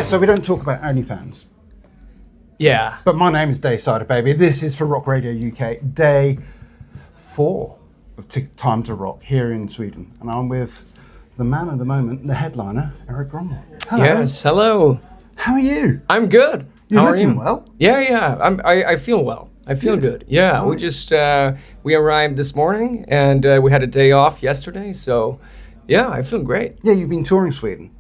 so we don't talk about OnlyFans. Yeah. But my name is Dave Sider, baby. This is for Rock Radio UK, day 4 of Time to Rock here in Sweden. And I'm with the man of the moment, the headliner, Erik Grönwall. Hello. Yes, hello. How are you? I'm good. You're How looking are you? well. Yeah. I feel well. I feel good. Yeah, Oh. we just, we arrived this morning and we had a day off yesterday. So, yeah, I feel great. Yeah, you've been touring Sweden.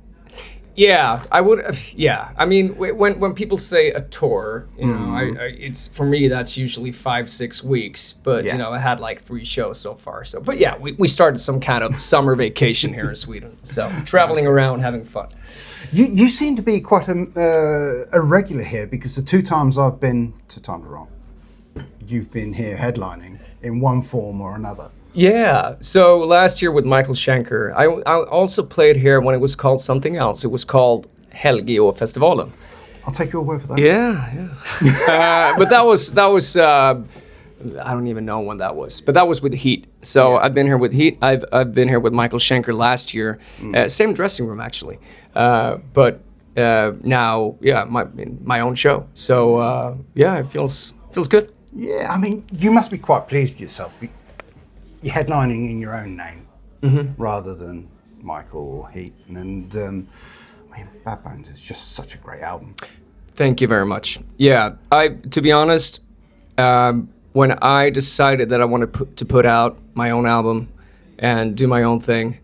Yeah, I would. Yeah, I mean, when people say a tour, you know, it's for me that's usually 5-6 weeks. But Yeah. you know, I had like 3 shows so far. So, but yeah, we started some kind of summer vacation here in Sweden. So traveling around, having fun. You seem to be quite a regular here, because the 2 times I've been to Time to Rock, you've been here headlining in one form or another. Yeah, so last year with Michael Schenker, I also played here when it was called something else. It was called Helgeåfestivalen. I'll take your word for that. Yeah. But that was I don't even know when that was, but that was with Heat. So I've been here with Heat. I've been here with Michael Schenker last year. Same dressing room actually, but now my own show. So it feels good. Yeah, I mean, you must be quite pleased with yourself. You're headlining in your own name rather than Michael or Heat. And I mean, Bad Bones is just such a great album. Thank you very much. Yeah, to be honest, when I decided that I wanted to put out my own album and do my own thing,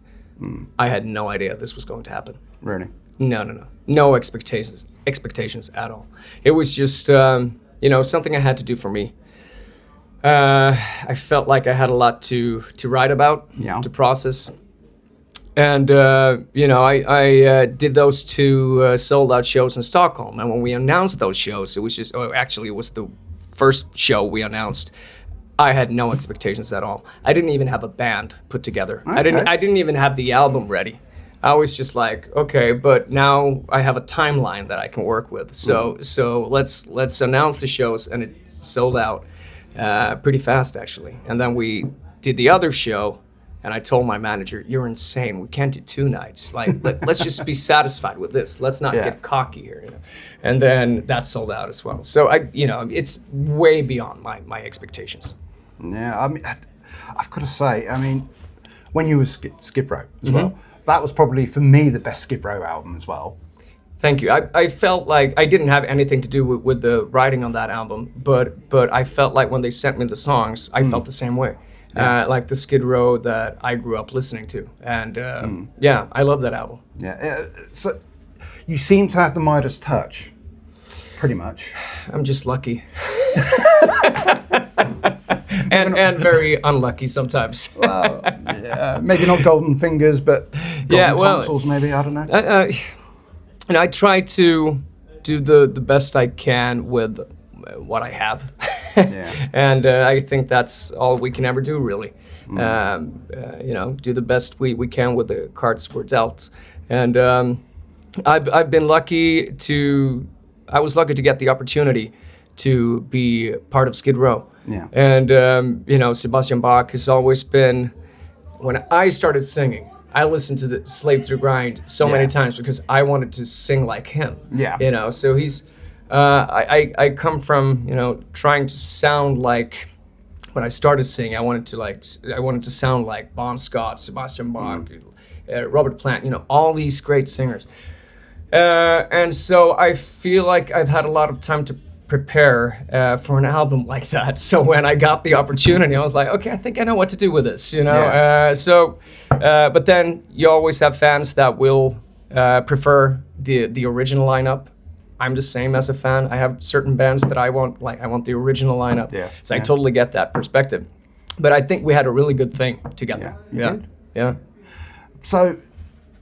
I had no idea this was going to happen. Really? No expectations at all. It was just something I had to do for me. I felt like I had a lot to write about, to process. And, I did those 2 sold-out shows in Stockholm. And when we announced those shows, it was the first show we announced. I had no expectations at all. I didn't even have a band put together. Okay. I didn't even have the album ready. I was just like, okay, but now I have a timeline that I can work with. So let's announce the shows, and it sold out. Pretty fast actually, and then we did the other show, and I told my manager, "You're insane. We can't do 2 nights. Like, let's just be satisfied with this. Let's not get cocky here." You know? And then that sold out as well. So it's way beyond my expectations. Yeah, I mean, I've got to say, I mean, when you were Skid Row as well, that was probably for me the best Skid Row album as well. Thank you. I felt like I didn't have anything to do with the writing on that album, but I felt like when they sent me the songs, I felt the same way. Like the Skid Row that I grew up listening to. And I love that album. Yeah, so you seem to have the Midas touch, pretty much. I'm just lucky. and very unlucky sometimes. Well, maybe not golden fingers, but golden tonsils maybe, I don't know. And I try to do the best I can with what I have. And I think that's all we can ever do, really. Do the best we can with the cards we're dealt. And I've been lucky I was lucky to get the opportunity to be part of Skid Row. Yeah. And, Sebastian Bach has always been, when I started singing, I listened to the Slave Through Grind so many times because I wanted to sing like him. Yeah. So he's, I come from, trying to sound like, when I started singing, I wanted to sound like Bon Scott, Sebastian Bach, Robert Plant, all these great singers. And so I feel like I've had a lot of time to prepare for an album like that. So when I got the opportunity, I was like, okay, I think I know what to do with this, but then you always have fans that will prefer the original lineup. I'm the same as a fan. I have certain bands that I want the original lineup. So I totally get that perspective. But I think we had a really good thing together. Yeah. So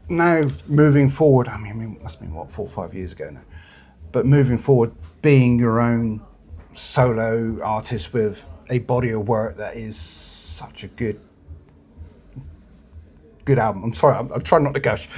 now moving forward, I mean, it must have been 4 or 5 years ago now. But moving forward, being your own solo artist with a body of work that is such a good album. I'm sorry, I'm trying not to gush.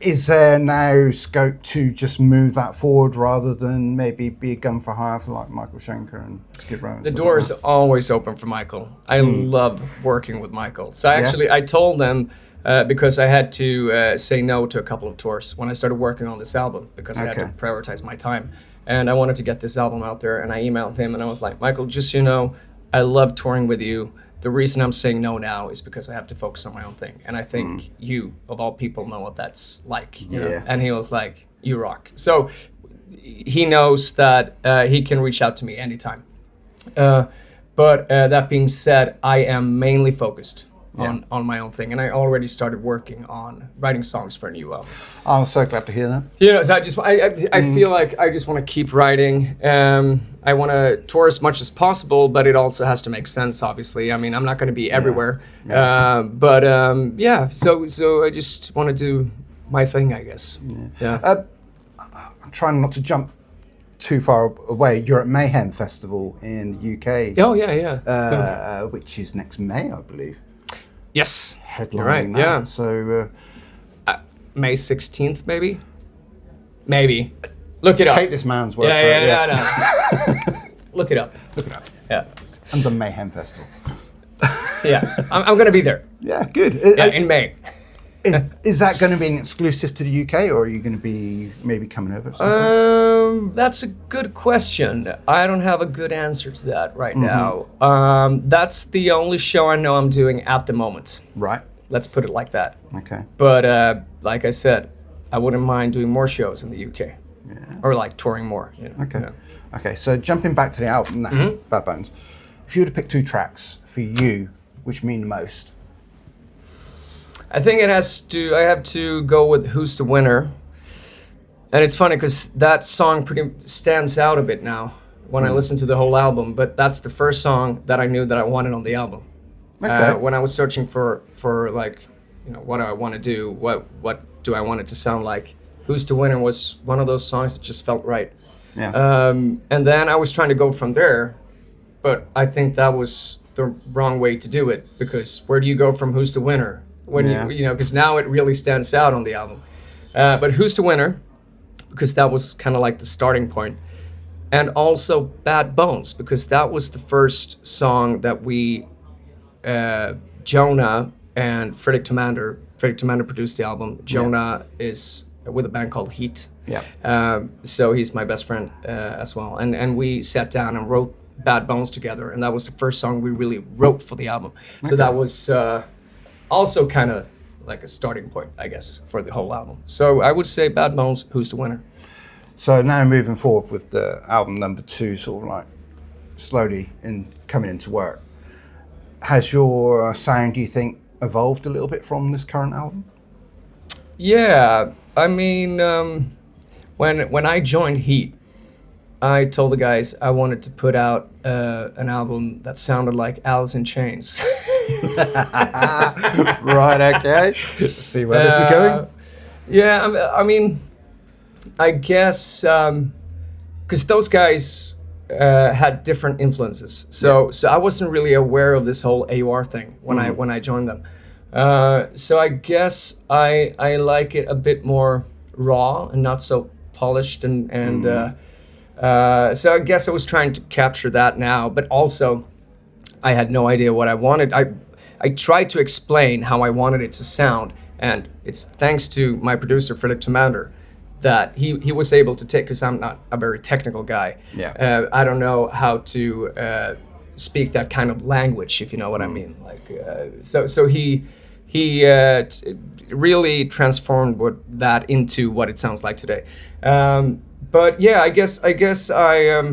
is there now scope to just move that forward rather than maybe be a gun for hire for like Michael Schenker and Skid Row? The door is always open for Michael. I love working with Michael. So I told them because I had to say no to a couple of tours when I started working on this album because I had to prioritize my time. And I wanted to get this album out there, and I emailed him and I was like, Michael, just so you know, I love touring with you. The reason I'm saying no now is because I have to focus on my own thing. And I think you, of all people, know what that's like. You know? And he was like, you rock. So he knows that he can reach out to me anytime. But that being said, I am mainly focused on my own thing. And I already started working on writing songs for a new album. I'm so glad to hear that. You know, so I feel like I just want to keep writing. I want to tour as much as possible, but it also has to make sense, obviously. I mean, I'm not going to be everywhere. So I just want to do my thing, I guess. I'm trying not to jump too far away. You're at Mayhem Festival in the UK. Oh, yeah. Which is next May, I believe. Yes. Headlining right, that. yeah. So... May 16th, maybe? Maybe. Look it up. Take this man's word for it. Yeah. Look it up. Look it up. Yeah. And the Mayhem Festival. I'm going to be there. Yeah, good. In May. Is that going to be an exclusive to the UK, or are you going to be maybe coming over? That's a good question. I don't have a good answer to that right now. That's the only show I know I'm doing at the moment. Right. Let's put it like that. Okay. But like I said, I wouldn't mind doing more shows in the UK. Or like touring more. You know, okay. Okay, so jumping back to the album now, Bad Bones. If you were to pick 2 tracks for you, which mean the most? I think I have to go with Who's the Winner. And it's funny because that song pretty stands out a bit now when I listen to the whole album, but that's the first song that I knew that I wanted on the album. Okay. When I was searching for like, you know, what do I want to do? What do I want it to sound like? Who's the Winner was one of those songs that just felt right. Yeah. And then I was trying to go from there, but I think that was the wrong way to do it, because where do you go from Who's the Winner? When you know, because now it really stands out on the album. But Who's the Winner? Because that was kind of like the starting point. And also Bad Bones, because that was the first song that we, Jonah and Fredrik Tomander produced the album. Jonah is with a band called Heat. Yeah. So he's my best friend as well. And we sat down and wrote Bad Bones together. And that was the first song we really wrote for the album. So that was also kind of like a starting point, I guess, for the whole album. So I would say Bad Bones, Who's the Winner? So now moving forward with the album number 2, sort of like slowly coming into work, has your sound, do you think, evolved a little bit from this current album? Yeah, I mean, when I joined Heat, I told the guys I wanted to put out an album that sounded like Alice in Chains. Right, okay. See where this is going? Yeah, I mean, I guess because those guys had different influences, so I wasn't really aware of this whole AOR thing when I joined them. So I guess I like it a bit more raw and not so polished, and so I guess I was trying to capture that now, but also I had no idea what I wanted. I tried to explain how I wanted it to sound, and it's thanks to my producer Fredrik Tomander that he was able to take, because I'm not a very technical guy. Yeah. I don't know how to speak that kind of language, if you know what I mean. Like so he really transformed that into what it sounds like today. But yeah, I guess I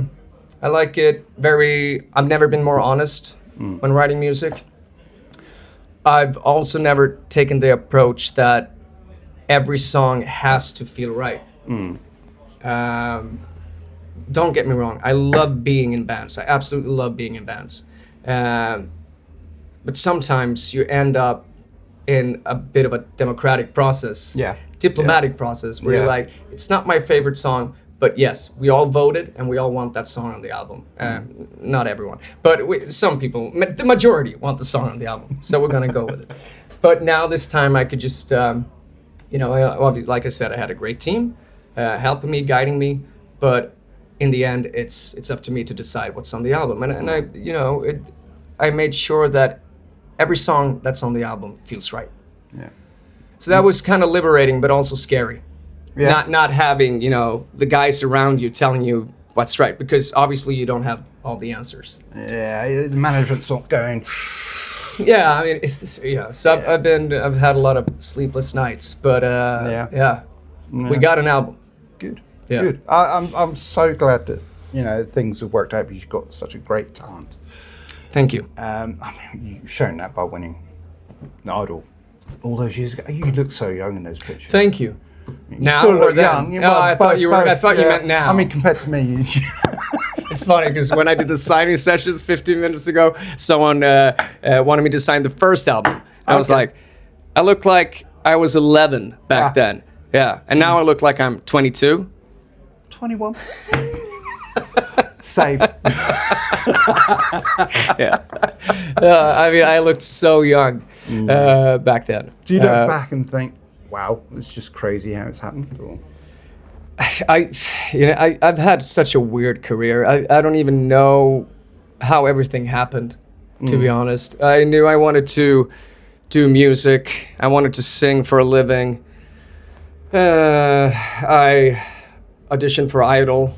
like it very. I've never been more honest when writing music. I've also never taken the approach that every song has to feel right. Don't get me wrong, I love being in bands. I absolutely love being in bands. But sometimes you end up in a bit of a democratic process, diplomatic process, where you're like, it's not my favorite song, but yes, we all voted and we all want that song on the album. Not everyone, but some people, the majority want the song on the album, so we're gonna go with it. But now this time I could just, you know, like I said, I had a great team helping me, guiding me, but in the end, it's up to me to decide what's on the album. And I, you know, I made sure that every song that's on the album feels right. Yeah. So that was kind of liberating, but also scary. Yeah. Not having, you know, the guys around you telling you what's right, because obviously you don't have all the answers. Yeah, the management's not going. Yeah, I mean, it's this, you know. So I've had a lot of sleepless nights, but yeah, we got an album. Good. Yeah. Good. I'm so glad that, you know, things have worked out because you've got such a great talent. Thank you. I mean, you've shown that by winning the Idol all those years ago. You look so young in those pictures. Thank you. You Now still or look then? young. No, I thought you were. I thought you meant now. I mean, compared to me, It's funny because when I did the signing sessions 15 minutes ago, someone wanted me to sign the first album. I was like, I looked like I was 11 back then. Yeah, and now I look like I'm 22. 21. Saved. Yeah. I mean, I looked so young back then. Do you look back and think, wow, it's just crazy how it's happened? Or? I've had such a weird career. I don't even know how everything happened, to be honest. I knew I wanted to do music. I wanted to sing for a living. I auditioned for Idol,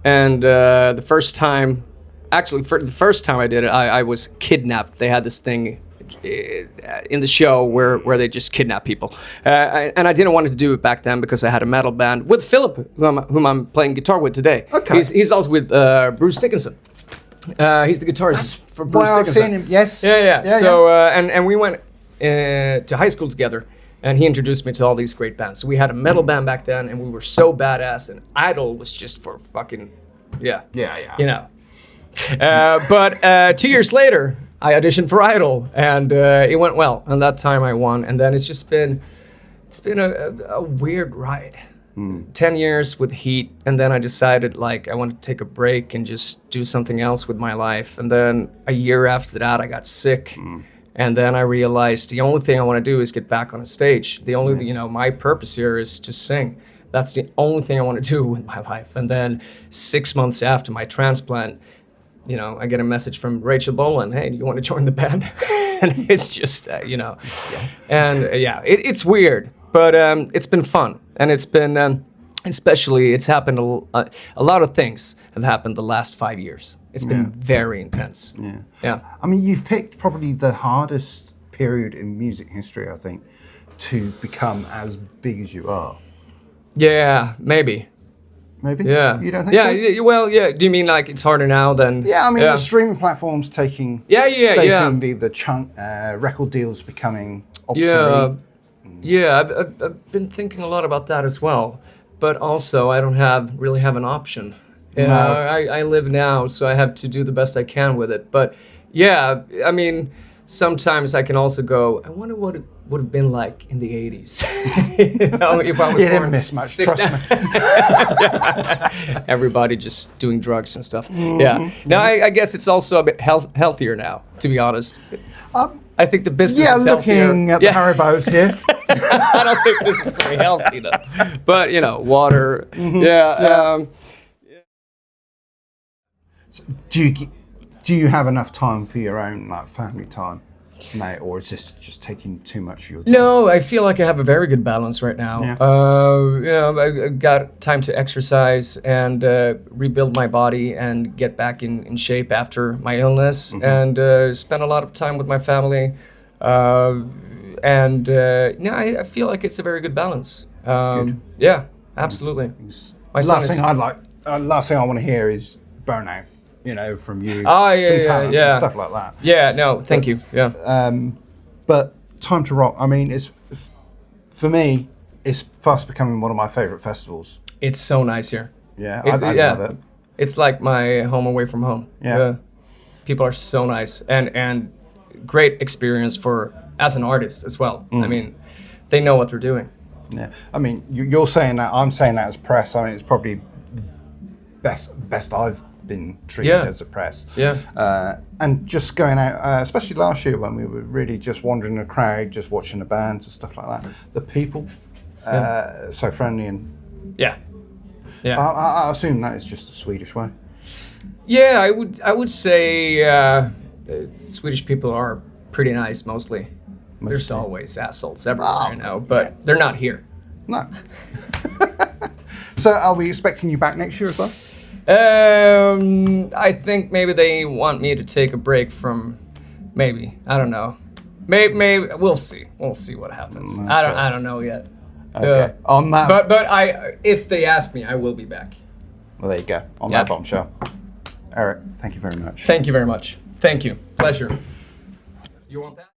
and the first time I did it, I was kidnapped. They had this thing in the show where they just kidnap people, and I didn't want to do it back then because I had a metal band with Philip, whom I'm playing guitar with today. Okay. He's also with Bruce Dickinson. He's the guitarist for Bruce Well, I've Dickinson. seen him. Yes. Yeah. So and we went to high school together, and he introduced me to all these great bands. So we had a metal band back then, and we were so badass. And Idol was just for fucking Yeah. you know. But 2 years later, I auditioned for Idol, and it went well. And that time I won. And then it's been a weird ride. 10 years with Heat, and then I decided like I wanted to take a break and just do something else with my life. And then a year after that, I got sick. And then I realized the only thing I want to do is get back on a stage. The only, you know, my purpose here is to sing. That's the only thing I want to do with my life. And then 6 months after my transplant, you know, I get a message from Rachel Bolan, hey, do you want to join the band? And it's just, you know, and it's weird, but it's been fun. And it's been, especially, it's happened, a lot of things have happened the last 5 years. It's been very intense. Yeah. I mean, you've picked probably the hardest period in music history, I think, to become as big as you are. Yeah, maybe. Maybe? Yeah. You don't think so? Yeah, well, yeah. Do you mean like it's harder now than... Yeah, I mean, the streaming platforms taking... Basically, the chunk, record deals becoming obsolete. Yeah, I've been thinking a lot about that as well. But also, I don't really have an option. You know, I live now, so I have to do the best I can with it. But yeah, I mean, sometimes I can also go, I wonder what it would have been like in the 80s. You know, if I was you didn't miss much, trust me. Everybody just doing drugs and stuff. Yeah. Now, I guess it's also a bit healthier now, to be honest. I think the business is healthier. Looking at the Haribos here. I don't think this is very healthy, though. But, you know, water. So do you have enough time for your own like family time, mate, or is this just taking too much of your time? No, I feel like I have a very good balance right now. You know, I got time to exercise and rebuild my body and get back in shape after my illness, and spend a lot of time with my family. And I feel like it's a very good balance. Good. Yeah, absolutely. Last thing I want to hear is burnout. You know, from you, from talent, and stuff like that. Yeah, no, thank you. Yeah. But Time to Rock, I mean, for me, it's fast becoming one of my favorite festivals. It's so nice here. Yeah, I love it. It's like my home away from home. Yeah. People are so nice and great experience as an artist as well. I mean, they know what they're doing. Yeah, I mean, you're saying that, I'm saying that as press. I mean, it's probably best I've been treated as a press. And just going out, especially last year when we were really just wandering the crowd, just watching the bands and stuff like that. The people So friendly and... Yeah. Yeah. I assume that is just the Swedish way. Yeah, I would say Swedish people are pretty nice mostly. There's always assholes everywhere, you know, but they're not here. No. So are we expecting you back next year as well? I think maybe they want me to take a break from, maybe, I don't know. Maybe we'll see. We'll see what happens. Okay. I don't know yet. Okay. On that. But if they ask me, I will be back. Well, there you go. On that bombshell. Erik, thank you very much. Thank you very much. Thank you. Pleasure. You want that?